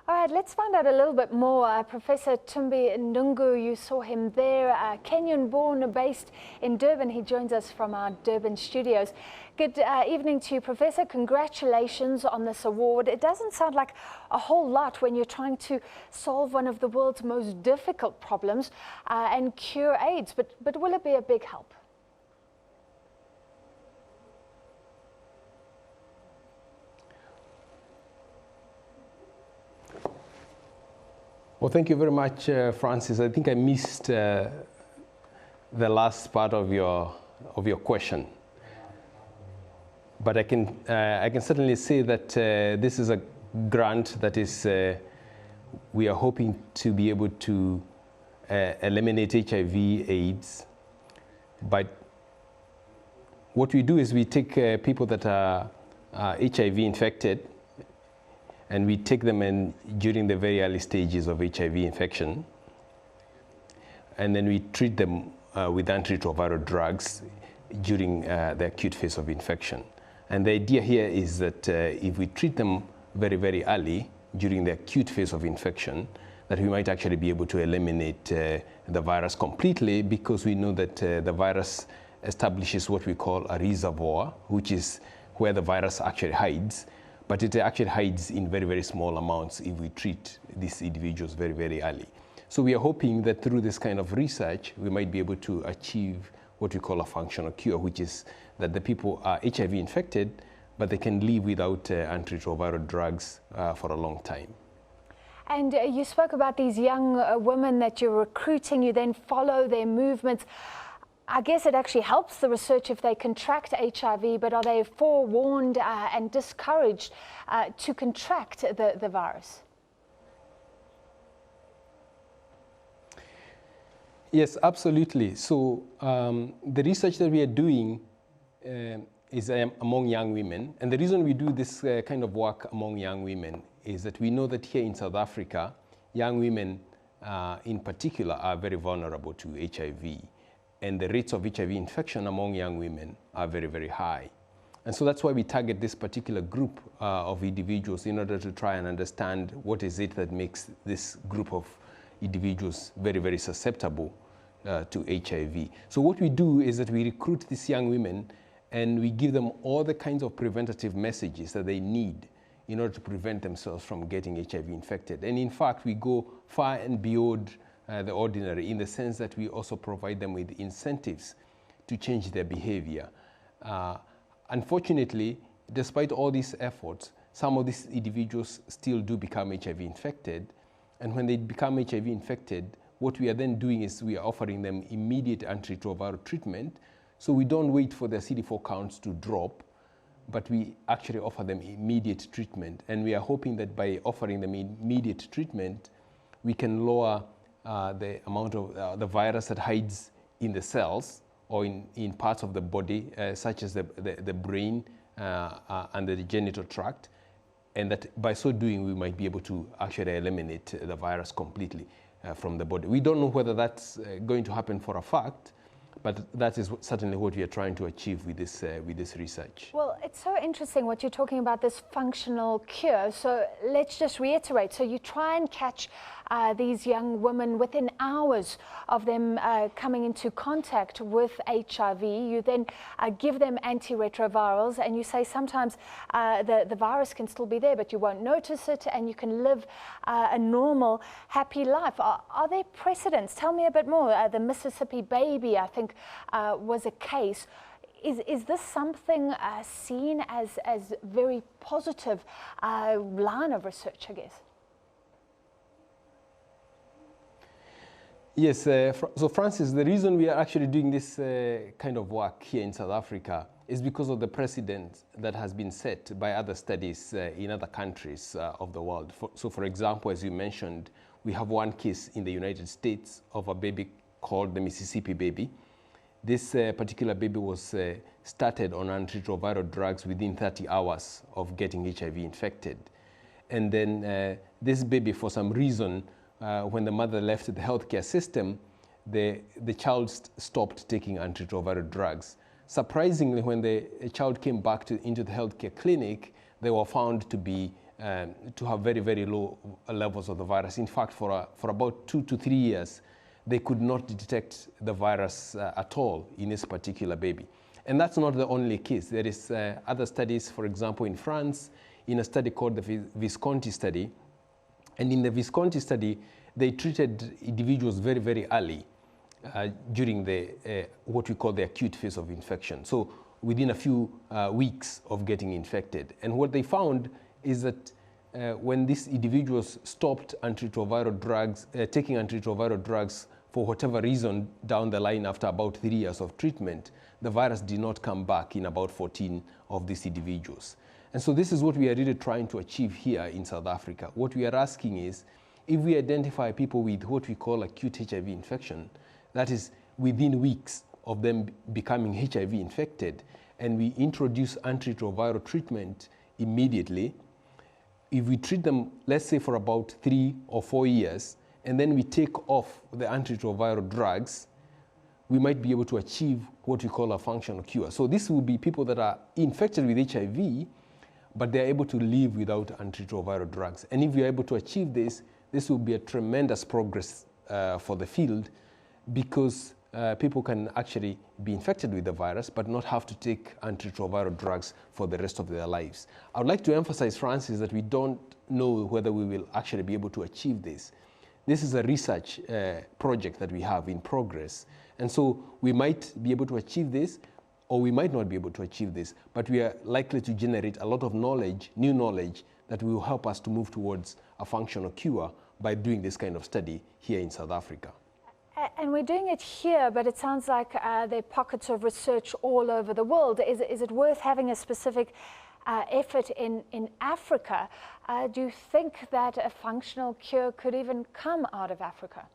All right, let's find out a little bit more. Professor Thumbi Ndung'u, you saw him there, Kenyan-born, based in Durban. He joins us from our Durban studios. Good evening to you, Professor. Congratulations on this award. It doesn't sound like a whole lot when you're trying to solve one of the world's most difficult problems and cure AIDS, but will it be a big help? Well, thank you very much, Francis. I think I missed the last part of your question, but I can certainly say that this is a grant that is we are hoping to be able to eliminate HIV/AIDS. But what we do is we take people that are HIV infected, and we take them in during the very early stages of HIV infection, and then we treat them with antiretroviral drugs during the acute phase of infection. And the idea here is that if we treat them very, very early during the acute phase of infection, that we might actually be able to eliminate the virus completely, because we know that the virus establishes what we call a reservoir, which is where the virus actually hides. But it actually hides in very, very small amounts if we treat these individuals very, very early. So we are hoping that through this kind of research, we might be able to achieve what we call a functional cure, which is that the people are HIV infected, but they can live without antiretroviral drugs for a long time. And you spoke about these young women that you're recruiting. You then follow their movements. I guess it actually helps the research if they contract HIV, but are they forewarned and discouraged to contract the virus? Yes, absolutely. So the research that we are doing is among young women. And the reason we do this kind of work among young women is that we know that here in South Africa, young women in particular are very vulnerable to HIV. And the rates of HIV infection among young women are very, very high. And so that's why we target this particular group of individuals in order to try and understand what is it that makes this group of individuals very, very susceptible to HIV. So what we do is that we recruit these young women and we give them all the kinds of preventative messages that they need in order to prevent themselves from getting HIV infected. And in fact, we go far and beyond the ordinary, in the sense that we also provide them with incentives to change their behavior. Unfortunately, despite all these efforts, some of these individuals still do become HIV infected. And when they become HIV infected, what we are then doing is we are offering them immediate antiretroviral treatment. So we don't wait for their CD4 counts to drop, but we actually offer them immediate treatment. And we are hoping that by offering them immediate treatment, we can lower the amount of the virus that hides in the cells or in parts of the body, such as the brain and the genital tract, and that by so doing we might be able to actually eliminate the virus completely from the body. We don't know whether that's going to happen for a fact, but that is certainly what we are trying to achieve with this research. Well, it's so interesting what you're talking about, this functional cure. So let's just reiterate. So you try and catch these young women within hours of them coming into contact with HIV. You then give them antiretrovirals, and you say sometimes the virus can still be there, but you won't notice it, and you can live a normal, happy life. Are there precedents? Tell me a bit more. The Mississippi baby, I think, was a case. Is this something seen as very positive line of research, I guess? Yes, so Francis, the reason we are actually doing this kind of work here in South Africa is because of the precedent that has been set by other studies in other countries of the world. So for example, as you mentioned, we have one case in the United States of a baby called the Mississippi baby. This particular baby was started on antiretroviral drugs within 30 hours of getting HIV infected. And then this baby, for some reason, when the mother left the healthcare system, the child stopped taking antiretroviral drugs. Surprisingly, when the child came back into the healthcare clinic, they were found to be to have very, very low levels of the virus. In fact, for about 2 to 3 years, they could not detect the virus at all in this particular baby. And that's not the only case. There is other studies, for example, in France, in a study called the Visconti Study. And in the Visconti Study, they treated individuals very, very early during the what we call the acute phase of infection. So within a few weeks of getting infected. And what they found is that when these individuals stopped antiretroviral drugs, taking antiretroviral drugs for whatever reason down the line after about 3 years of treatment, the virus did not come back in about 14 of these individuals. And so this is what we are really trying to achieve here in South Africa. What we are asking is, if we identify people with what we call acute HIV infection, that is within weeks of them becoming HIV infected, and we introduce antiretroviral treatment immediately, if we treat them, let's say for about 3 or 4 years, and then we take off the antiretroviral drugs, we might be able to achieve what we call a functional cure. So this will be people that are infected with HIV, but they're able to live without antiretroviral drugs. And if we're able to achieve this, this will be a tremendous progress for the field, because people can actually be infected with the virus but not have to take antiretroviral drugs for the rest of their lives. I would like to emphasize, Francis, that we don't know whether we will actually be able to achieve this. This is a research project that we have in progress. And so we might be able to achieve this, or we might not be able to achieve this, but we are likely to generate a lot of knowledge, new knowledge, that will help us to move towards a functional cure by doing this kind of study here in South Africa. And we're doing it here, but it sounds like there are pockets of research all over the world. Is it worth having a specific effort in Africa? Do you think that a functional cure could even come out of Africa?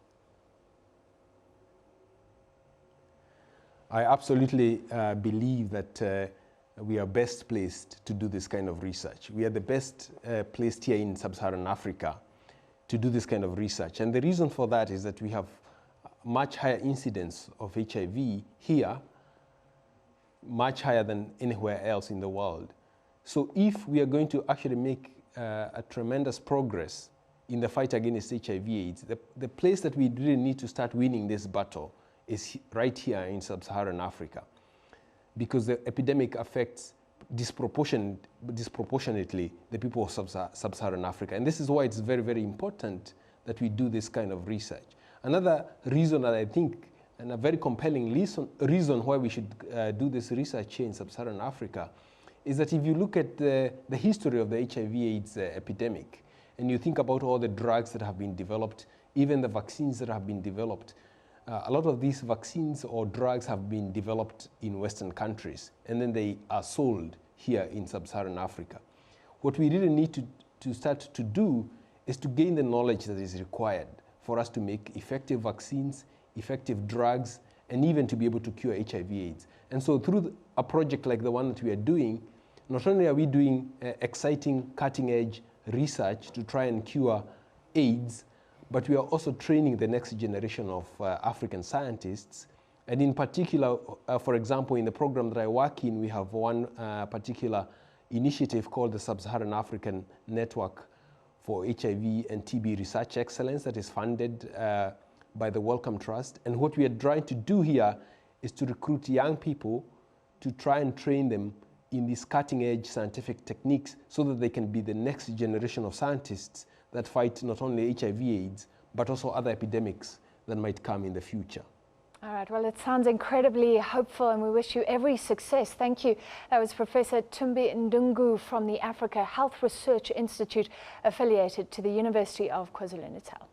I absolutely believe that we are best placed to do this kind of research. We are the best placed here in Sub-Saharan Africa to do this kind of research. And the reason for that is that we have much higher incidence of HIV here, much higher than anywhere else in the world. So if we are going to actually make a tremendous progress in the fight against HIV/AIDS, the place that we really need to start winning this battle is right here in Sub-Saharan Africa, because the epidemic affects disproportionately the people of Sub-Saharan Africa. And this is why it's very, very important that we do this kind of research. Another reason that I think, and a very compelling reason why we should do this research here in Sub-Saharan Africa, is that if you look at the history of the HIV/AIDS epidemic, and you think about all the drugs that have been developed, even the vaccines that have been developed, a lot of these vaccines or drugs have been developed in Western countries, and then they are sold here in Sub-Saharan Africa. What we really need to start to do is to gain the knowledge that is required for us to make effective vaccines, effective drugs, and even to be able to cure HIV/AIDS. And so through a project like the one that we are doing, not only are we doing exciting, cutting-edge research to try and cure AIDS, but we are also training the next generation of African scientists. And in particular, for example, in the program that I work in, we have one particular initiative called the Sub-Saharan African Network for HIV and TB Research Excellence that is funded by the Wellcome Trust. And what we are trying to do here is to recruit young people to try and train them in these cutting-edge scientific techniques so that they can be the next generation of scientists that fight not only HIV/AIDS, but also other epidemics that might come in the future. All right, well, it sounds incredibly hopeful, and we wish you every success. Thank you. That was Professor Thumbi Ndung'u from the Africa Health Research Institute, affiliated to the University of KwaZulu-Natal.